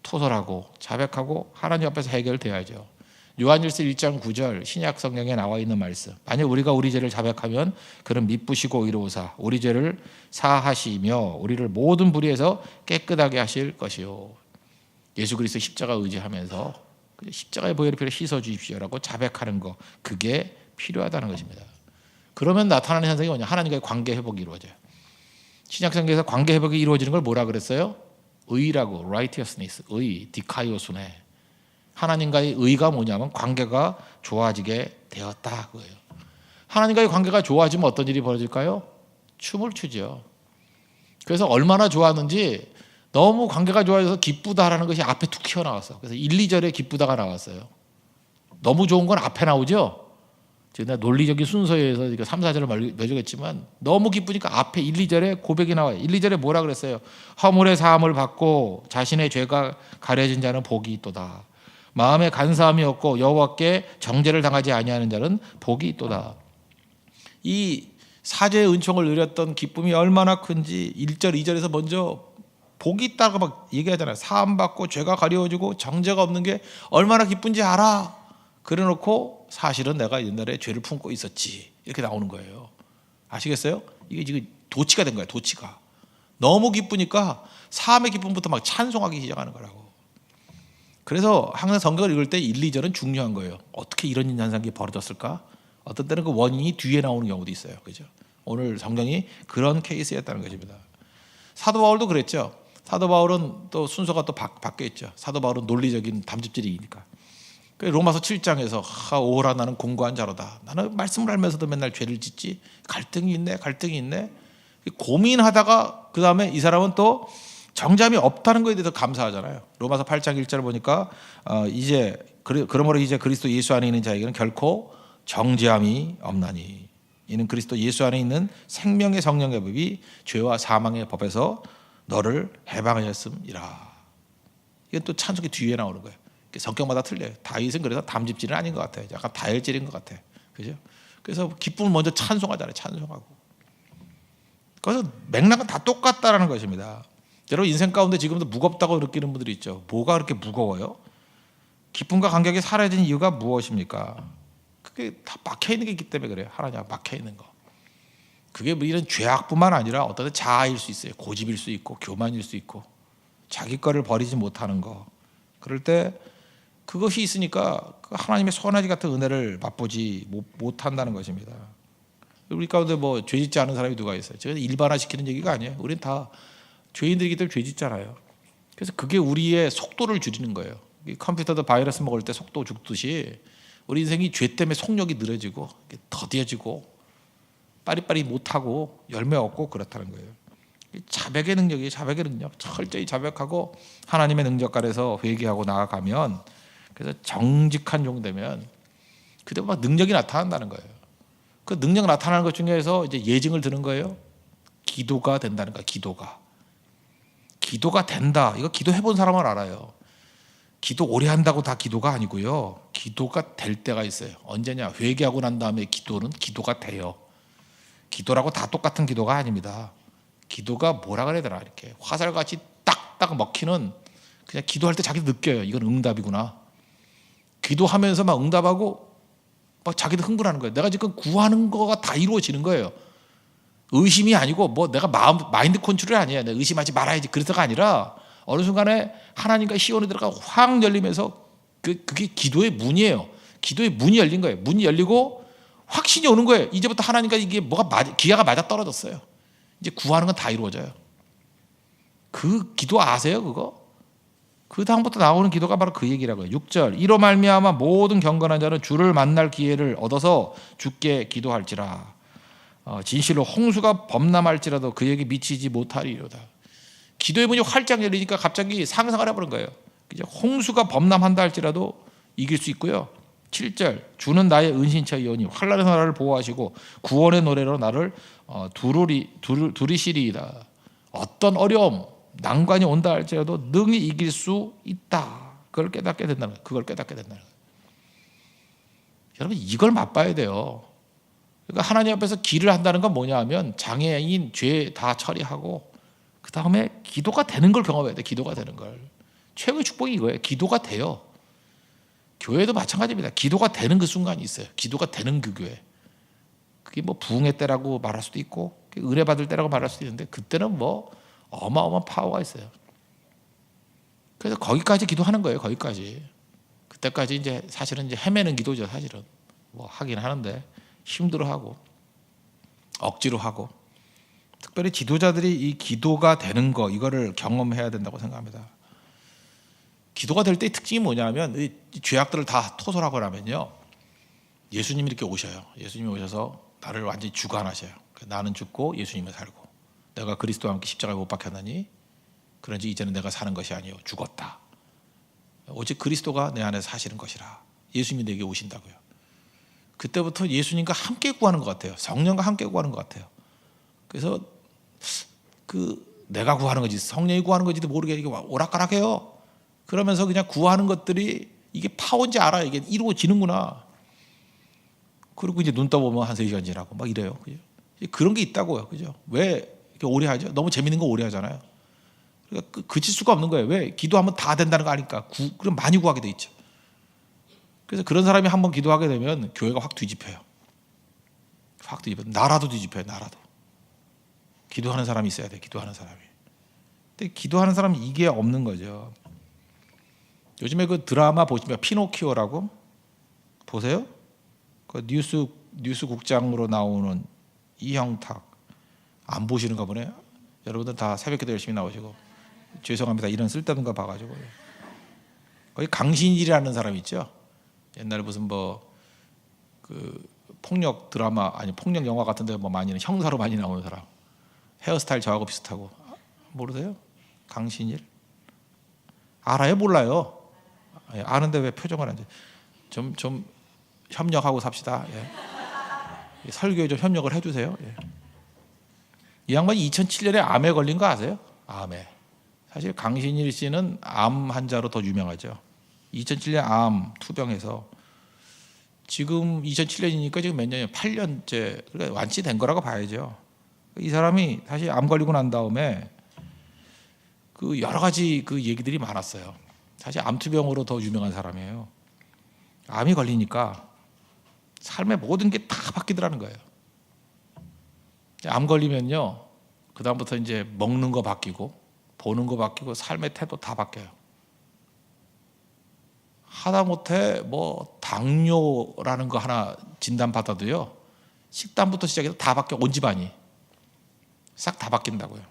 토설하고 자백하고 하나님 앞에서 해결돼야죠. 요한일서 1장 9절 신약 성경에 나와 있는 말씀. 만약 우리가 우리 죄를 자백하면 그는 미쁘시고 의로우사 우리 죄를 사하시며 우리를 모든 불의에서 깨끗하게 하실 것이요. 예수 그리스도 십자가 의지하면서 십자가의 보혈의 피를 씻어 주십시오라고 자백하는 거, 그게 필요하다는 것입니다. 그러면 나타나는 현상이 뭐냐? 하나님과의 관계 회복이 이루어져요. 신약 성경에서 관계 회복이 이루어지는 걸 뭐라 그랬어요? 의라고, righteousness, 의, 디카이오스네. 하나님과의 의가 뭐냐면 관계가 좋아지게 되었다 그거예요. 하나님과의 관계가 좋아지면 어떤 일이 벌어질까요? 춤을 추죠. 그래서 얼마나 좋았는지 너무 관계가 좋아져서 기쁘다라는 것이 앞에 툭 튀어나왔어. 그래서 1, 2절에 기쁘다가 나왔어요. 너무 좋은 건 앞에 나오죠. 제가 논리적인 순서에 의해서 3, 4절을 매주겠지만 너무 기쁘니까 앞에 1, 2절에 고백이 나와요. 1, 2절에 뭐라 그랬어요? 허물의 사함을 받고 자신의 죄가 가려진 자는 복이 있도다. 마음에 간사함이 없고 여호와께 정죄를 당하지 아니하는 자는 복이 있도다. 이 사죄의 은총을 누렸던 기쁨이 얼마나 큰지 1절, 2절에서 먼저 복이 있다고 막 얘기하잖아요. 사함 받고 죄가 가려워지고 정죄가 없는 게 얼마나 기쁜지 알아. 그래 놓고 사실은 내가 옛날에 죄를 품고 있었지. 이렇게 나오는 거예요. 아시겠어요? 이게 지금 도치가 된 거예요. 도치가. 너무 기쁘니까 사함의 기쁨부터 막 찬송하기 시작하는 거라고. 그래서 항상 성경을 읽을 때 1, 2절은 중요한 거예요. 어떻게 이런 현상이 벌어졌을까? 어떤 때는 그 원인이 뒤에 나오는 경우도 있어요. 그죠? 오늘 성경이 그런 케이스였다는 것입니다. 사도 바울도 그랬죠. 사도 바울은 또 순서가 또 바뀌어 있죠. 사도 바울은 논리적인 담즙질이니까. 로마서 7장에서 오라 나는 공고한 자로다. 나는 말씀을 알면서도 맨날 죄를 짓지. 갈등이 있네. 고민하다가 그 다음에 이 사람은 또 정죄함이 없다는 것에 대해서 감사하잖아요. 로마서 8장 1절 보니까 이제 그러므로 이제 그리스도 예수 안에 있는 자에게는 결코 정죄함이 없나니 이는 그리스도 예수 안에 있는 생명의 성령의 법이 죄와 사망의 법에서 너를 해방하였음이라. 이건 또 찬송이 뒤에 나오는 거예요. 성격마다 틀려요. 다윗은 그래서 담즙질은 아닌 것 같아요. 약간 다혈질인 것 같아요. 그죠? 그래서 기쁨을 먼저 찬송하잖아요. 찬송하고. 그래서 맥락은 다 똑같다라는 것입니다. 여러분 인생 가운데 지금도 무겁다고 느끼는 분들이 있죠. 뭐가 그렇게 무거워요? 기쁨과 감격이 사라진 이유가 무엇입니까? 그게 다 막혀 있는 게 있기 때문에 그래요. 하나님 앞에 막혀 있는 거. 그게 뭐 이런 죄악뿐만 아니라 어떤 때 자아일 수 있어요. 고집일 수 있고 교만일 수 있고 자기 거를 버리지 못하는 거. 그럴 때 그것이 있으니까 하나님의 소원하지 같은 은혜를 맛보지 못한다는 것입니다. 우리 가운데 뭐 죄짓지 않은 사람이 누가 있어요? 제가 일반화시키는 얘기가 아니에요. 우리는 다 죄인들이기 때문에 죄짓잖아요. 그래서 그게 우리의 속도를 줄이는 거예요. 컴퓨터도 바이러스 먹을 때 속도 죽듯이 우리 인생이 죄 때문에 속력이 느려지고 더뎌지고 빠리빠리 못하고 열매 없고 그렇다는 거예요. 자백의 능력이에요. 자백의 능력. 철저히 자백하고 하나님의 능력 아래서 회개하고 나아가면 그래서 정직한 종 되면 그때 막 능력이 나타난다는 거예요. 그 능력 나타나는 것 중에서 이제 예증을 드는 거예요. 기도가 된다는 거예요. 기도가 된다. 이거 기도해 본 사람은 알아요. 기도 오래 한다고 다 기도가 아니고요. 기도가 될 때가 있어요. 언제냐? 회개하고 난 다음에 기도는 기도가 돼요. 기도라고 다 똑같은 기도가 아닙니다. 기도가 뭐라 그래야 되나 이렇게 화살같이 딱딱 먹히는 그냥 기도할 때 자기도 느껴요. 이건 응답이구나. 기도하면서 막 응답하고 막 자기도 흥분하는 거예요. 내가 지금 구하는 거가 다 이루어지는 거예요. 의심이 아니고 뭐 내가 마인드 컨트롤이 아니에요. 내가 의심하지 말아야지 그래서가 아니라 어느 순간에 하나님과 시온에 들어가 확 열리면서 그게 기도의 문이에요. 기도의 문이 열린 거예요. 문이 열리고 확신이 오는 거예요. 이제부터 하나님과 이게 기아가 맞아 떨어졌어요. 이제 구하는 건 다 이루어져요. 그 기도 아세요? 그거? 그 다음부터 나오는 기도가 바로 그 얘기라고요. 6절 이로 말미암아 모든 경건한 자는 주를 만날 기회를 얻어서 주께 기도할지라. 진실로 홍수가 범람할지라도 그에게 미치지 못하리로다. 기도의 문이 활짝 열리니까 갑자기 상상을 해보는 거예요. 홍수가 범람한다 할지라도 이길 수 있고요. 7절 주는 나의 은신처이오니 환난에서 나를 보호하시고 구원의 노래로 나를 두리시리이다. 어떤 어려움 난관이 온다 할지라도 능히 이길 수 있다. 그걸 깨닫게 된다는 거예요. 여러분 이걸 맛봐야 돼요. 그러니까 하나님 앞에서 기를 한다는 건 뭐냐 하면 장애인 죄 다 처리하고 그 다음에 기도가 되는 걸 경험해야 돼. 기도가 되는 걸. 최고의 축복이 이거예요. 기도가 돼요. 교회도 마찬가지입니다. 기도가 되는 그 순간이 있어요. 기도가 되는 그 교회. 그게 뭐 부흥의 때라고 말할 수도 있고 은혜 받을 때라고 말할 수도 있는데 그때는 뭐 어마어마한 파워가 있어요. 그래서 거기까지 기도하는 거예요. 거기까지. 그때까지 이제 사실은 이제 헤매는 기도죠. 사실은 뭐 하긴 하는데 힘들어하고 억지로 하고 특별히 지도자들이 이 기도가 되는 거 이거를 경험해야 된다고 생각합니다. 기도가 될 때의 특징이 뭐냐면 이 죄악들을 다 토설하고 나면요, 예수님이 이렇게 오셔요. 예수님이 오셔서 나를 완전히 주관하셔요. 나는 죽고 예수님은 살고, 내가 그리스도와 함께 십자가에 못 박혔나니 그런지 이제는 내가 사는 것이 아니요 죽었다. 오직 그리스도가 내 안에 사시는 것이라. 예수님이 내게 오신다고요. 그때부터 예수님과 함께 구하는 것 같아요. 성령과 함께 구하는 것 같아요. 그래서 내가 구하는 건지 성령이 구하는 건지도 모르게 이게 오락가락해요. 그러면서 그냥 구하는 것들이 이게 파워인지 알아요. 이게 이루어지는구나. 그리고 이제 눈 떠보면 한 3시간 지나고 막 이래요. 그죠? 그런 게 있다고요. 그죠? 왜 이렇게 오래 하죠? 너무 재밌는 거 오래 하잖아요. 그러니까 그칠 수가 없는 거예요. 왜? 기도하면 다 된다는 거 아니까. 그럼 많이 구하게 돼 있죠. 그래서 그런 사람이 한번 기도하게 되면 교회가 확 뒤집혀요. 확 뒤집혀요. 나라도 뒤집혀요. 나라도. 기도하는 사람이 있어야 돼. 기도하는 사람이. 근데 기도하는 사람이 이게 없는 거죠. 요즘에 그 드라마 보시면 피노키오라고 보세요? 그 뉴스 국장으로 나오는 이형탁 안 보시는가 보네요. 여러분들 다 새벽기도 열심히 나오시고 죄송합니다. 이런 쓸데없는 거 봐가지고. 거기 강신일이라는 사람 있죠. 옛날에 무슨 폭력 드라마 아니 폭력 영화 같은데 많이 형사로 많이 나오는 사람. 헤어스타일 저하고 비슷하고. 모르세요? 강신일? 알아요? 몰라요? 아는데 왜 표정을 안 해? 좀 협력하고 삽시다. 예. 설교에 좀 협력을 해주세요. 예. 이 양반이 2007년에 암에 걸린 거 아세요? 암에. 사실 강신일 씨는 암 환자로 더 유명하죠. 2007년 암 투병해서 지금 2007년이니까 지금 몇 년이에요? 8년째. 그러니까 완치된 거라고 봐야죠. 이 사람이 사실 암 걸리고 난 다음에 그 여러 가지 그 얘기들이 많았어요. 사실 암투병으로 더 유명한 사람이에요. 암이 걸리니까 삶의 모든 게 다 바뀌더라는 거예요. 암 걸리면요, 그 다음부터 이제 먹는 거 바뀌고, 보는 거 바뀌고, 삶의 태도 다 바뀌어요. 하다못해 당뇨라는 거 하나 진단 받아도요, 식단부터 시작해서 다 바뀌어. 온 집안이 싹 다 바뀐다고요.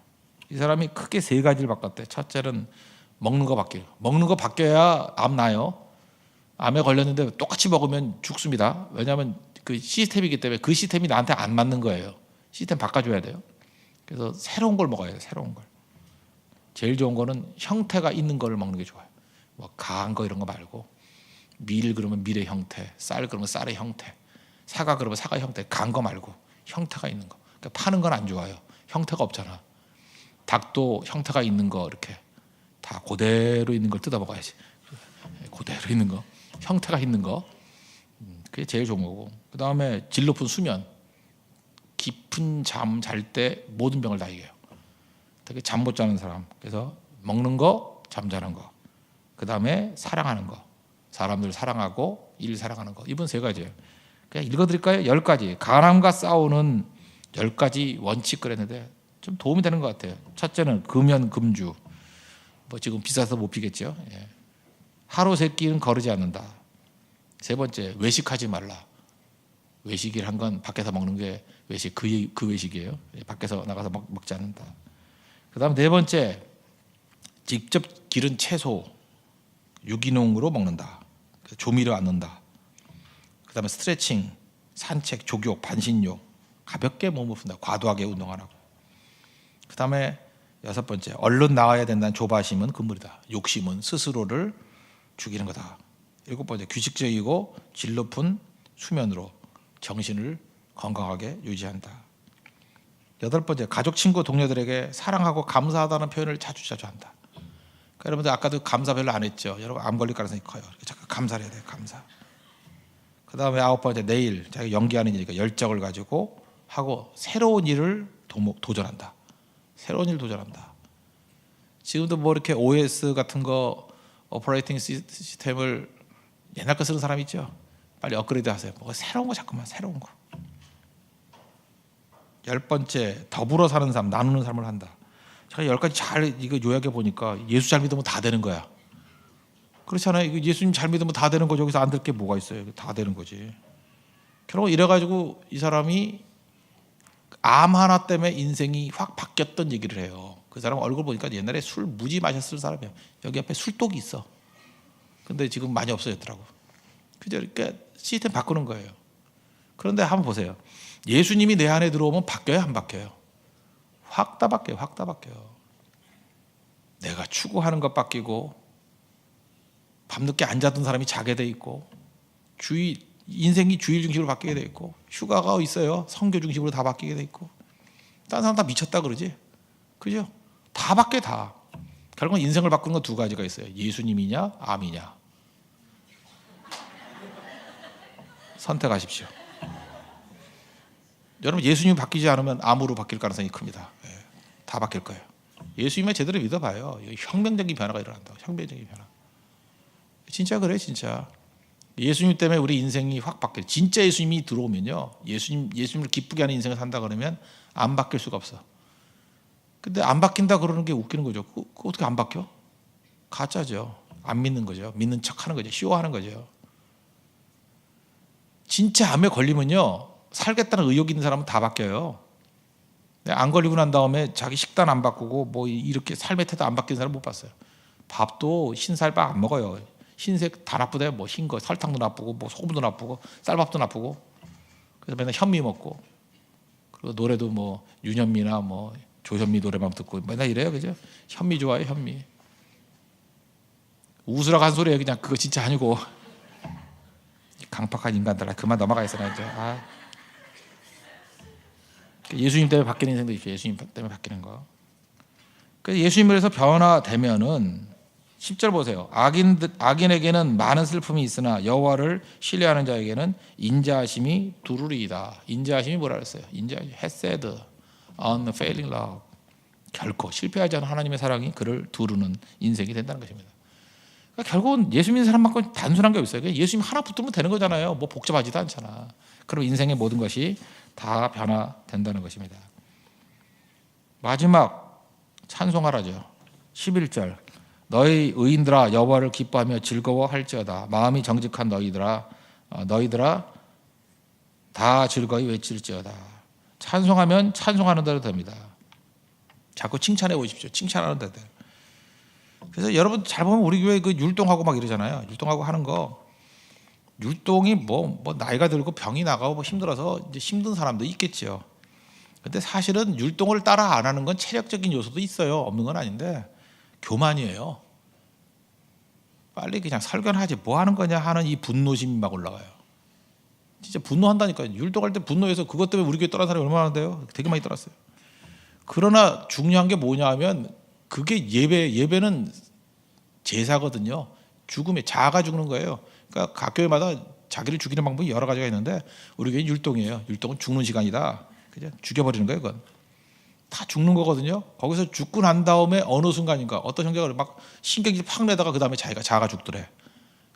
이 사람이 크게 3가지를 바꿨대. 첫째는 먹는 거 바뀌어요. 먹는 거 바뀌어야 암 나요. 암에 걸렸는데 똑같이 먹으면 죽습니다. 왜냐하면 그 시스템이기 때문에 그 시스템이 나한테 안 맞는 거예요. 시스템 바꿔줘야 돼요. 그래서 새로운 걸 먹어야 돼요. 새로운 걸. 제일 좋은 거는 형태가 있는 걸 먹는 게 좋아요. 강한 거 이런 거 말고, 밀 그러면 밀의 형태, 쌀 그러면 쌀의 형태, 사과 그러면 사과의 형태. 간 거 말고 형태가 있는 거. 그러니까 파는 건 안 좋아요. 형태가 없잖아. 닭도 형태가 있는 거 이렇게 다 그대로 있는 걸 뜯어 먹어야지. 그대로 있는 거, 형태가 있는 거, 그게 제일 좋은 거고. 그 다음에 질 높은 수면, 깊은 잠 잘 때 모든 병을 다 이겨요. 되게 잠 못 자는 사람. 그래서 먹는 거, 잠자는 거. 그 다음에 사랑하는 거, 사람들 사랑하고 일 사랑하는 거. 이분 3가지예요. 그냥 읽어드릴까요? 10가지. 가난과 싸우는 10가지 원칙 그랬는데 좀 도움이 되는 것 같아요. 첫째는 금연 금주. 지금 비싸서 못 피겠죠. 예. 하루 3끼는 거르지 않는다. 3번째, 외식하지 말라. 외식이란 건 밖에서 먹는 게 외식, 그 외식이에요. 밖에서 나가서 먹지 않는다. 그 다음 4번째, 직접 기른 채소, 유기농으로 먹는다. 조미료 안 넣는다. 그 다음에 스트레칭, 산책, 족욕, 반신욕, 가볍게 몸을 푼다. 과도하게 운동 안 하고. 그 다음에 6번째, 얼른 나와야 된다는 조바심은 금물이다. 욕심은 스스로를 죽이는 거다. 7번째, 규칙적이고 질 높은 수면으로 정신을 건강하게 유지한다. 8번째, 가족, 친구, 동료들에게 사랑하고 감사하다는 표현을 자주 한다. 그러니까 여러분들 아까도 감사 별로 안 했죠. 여러분 암 걸릴 가능성이 커요. 잠깐 감사를 해야 돼요. 감사. 그 다음에 9번째, 내일 자기가 연기하는 일이니까 열정을 가지고 하고 새로운 일을 도전한다. 새로운 일 도전한다. 지금도 이렇게 OS 같은 거 오퍼레이팅 시스템을 옛날 거 쓰는 사람 있죠. 빨리 업그레이드 하세요. 새로운 거 자꾸만 새로운 거. 10번째, 더불어 사는 삶, 나누는 삶을 한다. 제가 10가지 잘 이거 요약해 보니까 예수 잘 믿으면 다 되는 거야. 그렇잖아요. 예수님 잘 믿으면 다 되는 거죠. 여기서 안 될 게 뭐가 있어요. 다 되는 거지. 결국 이래가지고 이 사람이 암 하나 때문에 인생이 확 바뀌었던 얘기를 해요. 그 사람 얼굴 보니까 옛날에 술 무지 마셨을 사람이에요. 여기 앞에 술독이 있어. 근데 지금 많이 없어졌더라고. 그죠? 그러니까 시스템 바꾸는 거예요. 그런데 한번 보세요. 예수님이 내 안에 들어오면 바뀌어요, 안 바뀌어요? 확 다 바뀌어요, 확 다 바뀌어요. 내가 추구하는 것 바뀌고, 밤늦게 안 자던 사람이 자게 돼 있고, 인생이 주일 중심으로 바뀌게 돼 있고, 휴가가 있어요, 성교 중심으로 다 바뀌게 돼 있고, 다른 사람 다 미쳤다 그러지, 그죠? 다 바뀌어, 다. 결국은 인생을 바꾸는 건 두 가지가 있어요. 예수님이냐, 암이냐. 선택하십시오. 여러분, 예수님이 바뀌지 않으면 암으로 바뀔 가능성이 큽니다. 다 바뀔 거예요. 예수님을 제대로 믿어봐요. 혁명적인 변화가 일어난다. 혁명적인 변화. 진짜 그래, 진짜. 예수님 때문에 우리 인생이 확 바뀌어요. 진짜 예수님이 들어오면요, 예수님을 기쁘게 하는 인생을 산다 그러면 안 바뀔 수가 없어. 근데 안 바뀐다 그러는 게 웃기는 거죠. 그거 어떻게 안 바뀌어? 가짜죠. 안 믿는 거죠. 믿는 척하는 거죠. 쇼하는 거죠. 진짜 암에 걸리면요, 살겠다는 의욕 있는 사람은 다 바뀌어요. 안 걸리고 난 다음에 자기 식단 안 바꾸고 뭐 이렇게 삶의 태도 안 바뀌는 사람 못 봤어요. 밥도 흰쌀밥 안 먹어요. 흰색 다 나쁘대요. 뭐 흰 거 설탕도 나쁘고 뭐 소금도 나쁘고 쌀밥도 나쁘고. 그래서 맨날 현미 먹고, 그리고 노래도 뭐 윤현미나 뭐 조현미 노래만 듣고 맨날 이래요, 그죠? 현미 좋아해요, 현미. 웃으라고 한 소리예요. 그냥 그거 진짜 아니고. 강팍한 인간들, 그만 넘어가겠어요 이제. 예수님 때문에 바뀌는 인생도 있죠. 예수님 때문에 바뀌는 거. 그래서 예수님으로서 변화되면은 10절 보세요. 악인에게는 많은 슬픔이 있으나 여호와를 신뢰하는 자에게는 인자하심이 두루리이다. 인자하심이 뭐라 그랬어요? 인자하심, 헤세드, unfailing love. 결코 실패하지 않은 하나님의 사랑이 그를 두르는 인생이 된다는 것입니다. 그러니까 결국은 예수 믿는 사람만큼 단순한 게 없어요. 예수님 하나 붙들면 되는 거잖아요. 뭐 복잡하지도 않잖아. 그럼 인생의 모든 것이 다 변화된다는 것입니다. 마지막 찬송하라죠. 11절. 너희 의인들아 여호와를 기뻐하며 즐거워할지어다. 마음이 정직한 너희들아 다 즐거이 외칠지어다. 찬송하면 찬송하는 대로 됩니다. 자꾸 칭찬해 보십시오. 칭찬하는 대로. 그래서 여러분 잘 보면 우리 교회 그 율동하고 막 이러잖아요. 율동하고 하는 거. 율동이 뭐 나이가 들고 병이 나가고 뭐 힘들어서 이제 힘든 사람도 있겠죠. 근데 사실은 율동을 따라 안 하는 건 체력적인 요소도 있어요. 없는 건 아닌데 교만이에요. 빨리 그냥 설교하지 뭐 하는 거냐 하는 이 분노심이 막 올라가요. 진짜 분노한다니까요. 율동할 때 분노해서 그것 때문에 우리 교회 떠난 사람이 얼마나 많은데요. 되게 많이 떠났어요. 그러나 중요한 게 뭐냐 하면 그게 예배는 제사거든요. 죽음에 자아가 죽는 거예요. 그러니까 각 교회마다 자기를 죽이는 방법이 여러 가지가 있는데 우리 교회는 율동이에요. 율동은 죽는 시간이다. 그죠? 죽여버리는 거예요. 그건 다 죽는 거거든요. 거기서 죽고 난 다음에 어느 순간인가 어떤 형제가 막 신경질 팍 내다가 그 다음에 자아가 죽더래.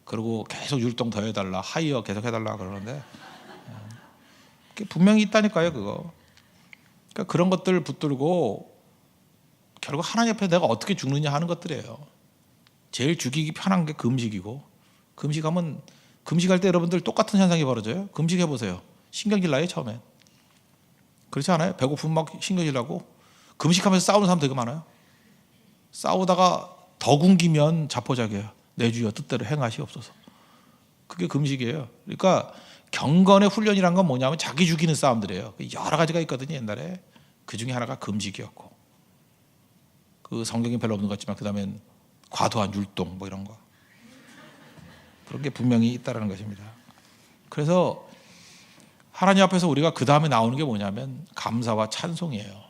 그리고 계속 율동 더 해달라, 하이어 계속 해달라 그러는데 분명히 있다니까요. 그거. 그러니까 그런 것들 붙들고 결국 하나님 앞에 내가 어떻게 죽느냐 하는 것들이에요. 제일 죽이기 편한 게 금식이고, 금식할 때 여러분들 똑같은 현상이 벌어져요. 금식해 보세요. 신경질 나요 처음에. 그렇지 않아요? 배고프면 막 신경질 나고. 금식하면서 싸우는 사람 되게 많아요. 싸우다가 더 굶기면 자포자기해요. 내 주여 뜻대로 행하시옵소서. 그게 금식이에요. 그러니까 경건의 훈련이란 건 뭐냐면 자기 죽이는 싸움들이에요. 여러 가지가 있거든요. 옛날에 그 중에 하나가 금식이었고, 그 성경에 별로 없는 것 같지만 그 다음엔 과도한 율동 뭐 이런 거, 그런 게 분명히 있다는 것입니다. 그래서 하나님 앞에서 우리가 그 다음에 나오는 게 뭐냐면 감사와 찬송이에요.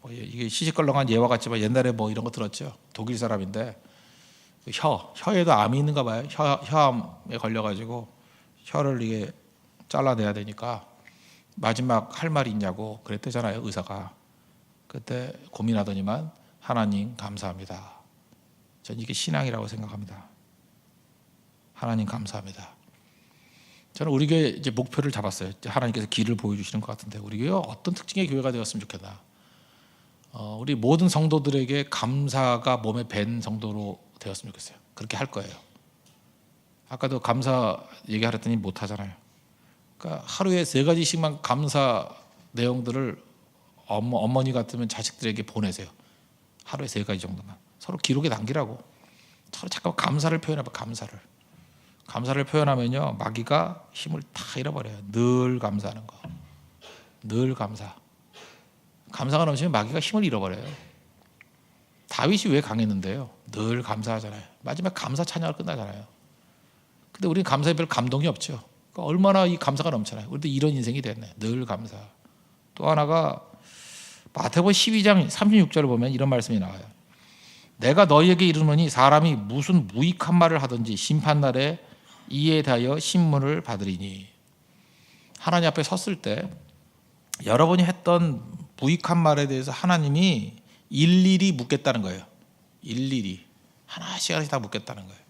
이게 시시껄렁한 예와 같지만 옛날에 뭐 이런 거 들었죠. 독일 사람인데 혀에도 암이 있는가 봐요. 혀암에 걸려가지고 혀를 이게 잘라내야 되니까 마지막 할 말이 있냐고 그랬대잖아요. 의사가. 그때 고민하더니만 하나님 감사합니다. 전 이게 신앙이라고 생각합니다. 하나님 감사합니다. 저는 우리 교회 이제 목표를 잡았어요. 하나님께서 길을 보여주시는 것 같은데 우리 교회가 어떤 특징의 교회가 되었으면 좋겠나. 우리 모든 성도들에게 감사가 몸에 밴 성도로 되었으면 좋겠어요. 그렇게 할 거예요. 아까도 감사 얘기하랬더니 못 하잖아요. 그러니까 하루에 3가지씩만 감사 내용들을 어머니 같으면 자식들에게 보내세요. 하루에 3가지 정도만. 서로 기록에 남기라고. 서로 잠깐 감사를 표현해봐. 감사를. 감사를 표현하면요, 마귀가 힘을 다 잃어버려요. 늘 감사하는 거. 늘 감사. 감사가 넘치면 마귀가 힘을 잃어버려요. 다윗이 왜 강했는데요? 늘 감사하잖아요. 마지막 감사 찬양을 끝나잖아요. 근데 우리는 감사에 별 감동이 없죠. 그러니까 얼마나 이 감사가 넘쳐나요. 우리도 이런 인생이 됐네. 늘 감사. 또 하나가 마태복음 12장 36절을 보면 이런 말씀이 나와요. 내가 너희에게 이르노니 사람이 무슨 무익한 말을 하든지 심판날에 이에 대하여 신문을 받으리니. 하나님 앞에 섰을 때 여러분이 했던 무익한 말에 대해서 하나님이 일일이 묻겠다는 거예요. 일일이 하나씩 다 묻겠다는 거예요.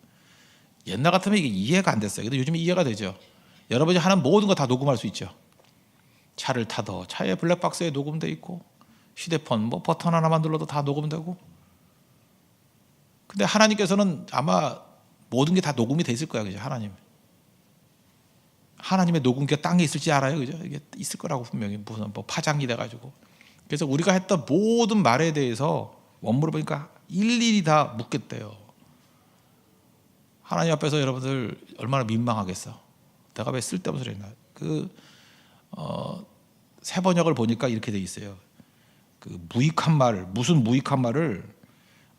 옛날 같으면 이게 이해가 안 됐어요. 근데 요즘 이해가 되죠. 여러분이 하는 모든 거 다 녹음할 수 있죠. 차를 타도 차에 블랙박스에 녹음돼 있고, 휴대폰 뭐 버튼 하나만 눌러도 다 녹음되고. 근데 하나님께서는 아마 모든 게 다 녹음이 돼 있을 거야, 그죠? 하나님의 녹음기가 땅에 있을지 알아요, 그죠? 이게 있을 거라고 분명히 무슨 뭐 파장이 돼가지고. 그래서 우리가 했던 모든 말에 대해서 원문을 보니까 일일이 다 묻겠대요. 하나님 앞에서 여러분들 얼마나 민망하겠어. 내가 왜 쓸데없는 소리 했나. 새 번역을 보니까 이렇게 돼 있어요. 그 무익한 말, 무슨 무익한 말을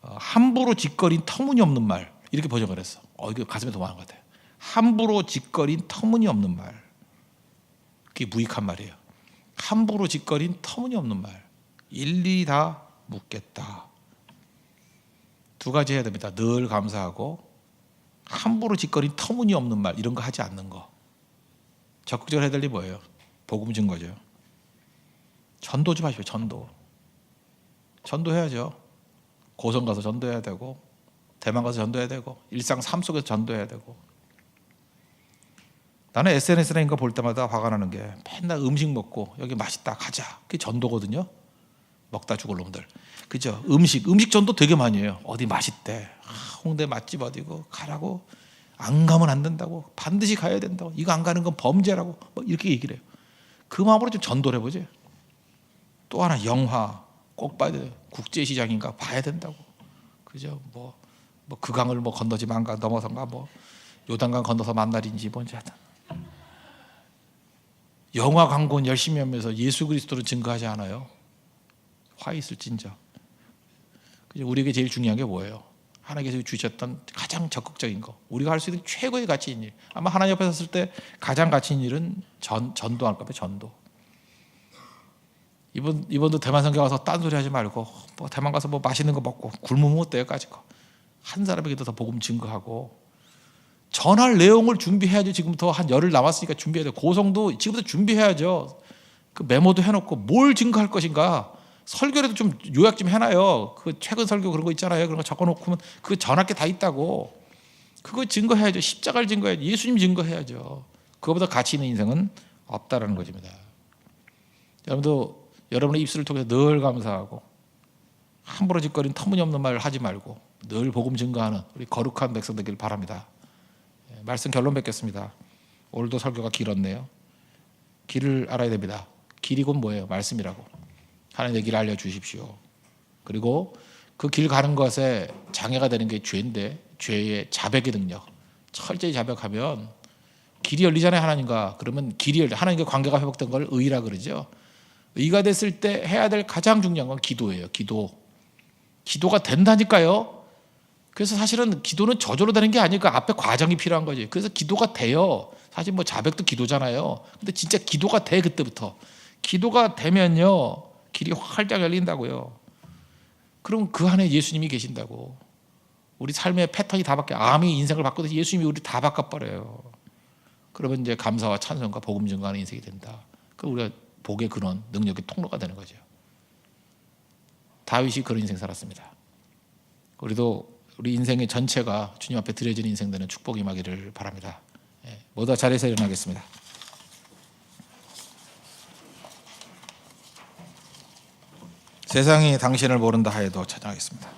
함부로 짓거린 터무니없는 말, 이렇게 번역을 했어. 이게 가슴에 더 많은 것 같아요. 함부로 짓거린 터무니없는 말. 그게 무익한 말이에요. 함부로 짓거린 터무니없는 말. 일일이 다 묻겠다. 두 가지 해야 됩니다. 늘 감사하고 함부로 짓거린 터무니없는 말, 이런 거 하지 않는 거. 적극적으로 해야 될 일이 뭐예요? 복음 증거죠. 전도 좀 하십시오. 전도해야죠. 고성 가서 전도해야 되고, 대만 가서 전도해야 되고, 일상 삶 속에서 전도해야 되고. 나는 SNS나 이런 거 볼 때마다 화가 나는 게, 맨날 음식 먹고 여기 맛있다 가자, 그게 전도거든요. 먹다 죽을 놈들, 그죠? 음식 전도 되게 많이 해요. 어디 맛있대, 홍대 맛집 어디고 가라고, 안 가면 안 된다고, 반드시 가야 된다고, 이거 안 가는 건 범죄라고, 뭐 이렇게 얘기를 해요. 그 마음으로 좀 전도를 해보지. 또 하나, 영화 꼭 봐야 돼요. 국제시장인가 봐야 된다고, 그죠? 뭐 그 강을 뭐 건너지 만가 넘어선가, 뭐 요단강 건너서 만날인지 뭔지 하여튼. 영화 광고는 열심히 하면서 예수 그리스도를 증거하지 않아요. 화 있을진저. 우리에게 제일 중요한 게 뭐예요? 하나님께서 주셨던 가장 적극적인 거, 우리가 할 수 있는 최고의 가치 있는 일. 아마 하나님 옆에 섰을 때 가장 가치 있는 일은 전도할 겁니다. 전도. 이번도 대만 선교 가서 딴소리 하지 말고, 뭐 대만 가서 뭐 맛있는 거 먹고 굶으면 어때요까지 거. 한 사람에게도 더 복음 증거하고, 전할 내용을 준비해야죠. 지금부터 한 열흘 남았으니까 준비해야 돼요. 고성도 지금부터 준비해야죠. 그 메모도 해놓고 뭘 증거할 것인가. 설교라도 좀 요약 좀 해놔요. 그 최근 설교 그런 거 있잖아요. 그런 거 적어놓고 그 전할 게 다 있다고. 그거 증거해야죠. 십자가를 증거해야죠. 예수님 증거해야죠. 그거보다 가치 있는 인생은 없다라는 것입니다. 여러분도 여러분의 입술을 통해서 늘 감사하고, 함부로 짓거린 터무니없는 말을 하지 말고 늘 복음 증거하는 우리 거룩한 백성 되길 바랍니다. 말씀 결론 맺겠습니다. 오늘도 설교가 길었네요. 길을 알아야 됩니다. 길이 곧 뭐예요? 말씀이라고. 하나님의 길을 알려주십시오. 그리고 그 길 가는 것에 장애가 되는 게 죄인데, 죄의 자백의 능력, 철저히 자백하면 길이 열리잖아요. 하나님과. 그러면 하나님과 관계가 회복된 걸 의라 그러죠. 의가 됐을 때 해야 될 가장 중요한 건 기도예요. 기도가 된다니까요. 그래서 사실은 기도는 저절로 되는 게 아니고 앞에 과정이 필요한 거지. 그래서 기도가 돼요. 사실 뭐 자백도 기도잖아요. 근데 진짜 기도가 돼. 그때부터 기도가 되면요, 길이 활짝 열린다고요. 그럼 그 안에 예수님이 계신다고. 우리 삶의 패턴이 다 바뀌어. 암이 인생을 바꾸듯이 예수님이 우리 다 바꿔버려요. 그러면 이제 감사와 찬송과 복음 증거하는 인생이 된다. 그 우리가 복의 근원, 능력의 통로가 되는 거죠. 다윗이 그런 인생 살았습니다. 우리도 우리 인생의 전체가 주님 앞에 드려지는 인생 되는 축복이 임하기를 바랍니다. 모두 자리에서 일어나겠습니다. 세상이 당신을 모른다 하여도 찬양하겠습니다.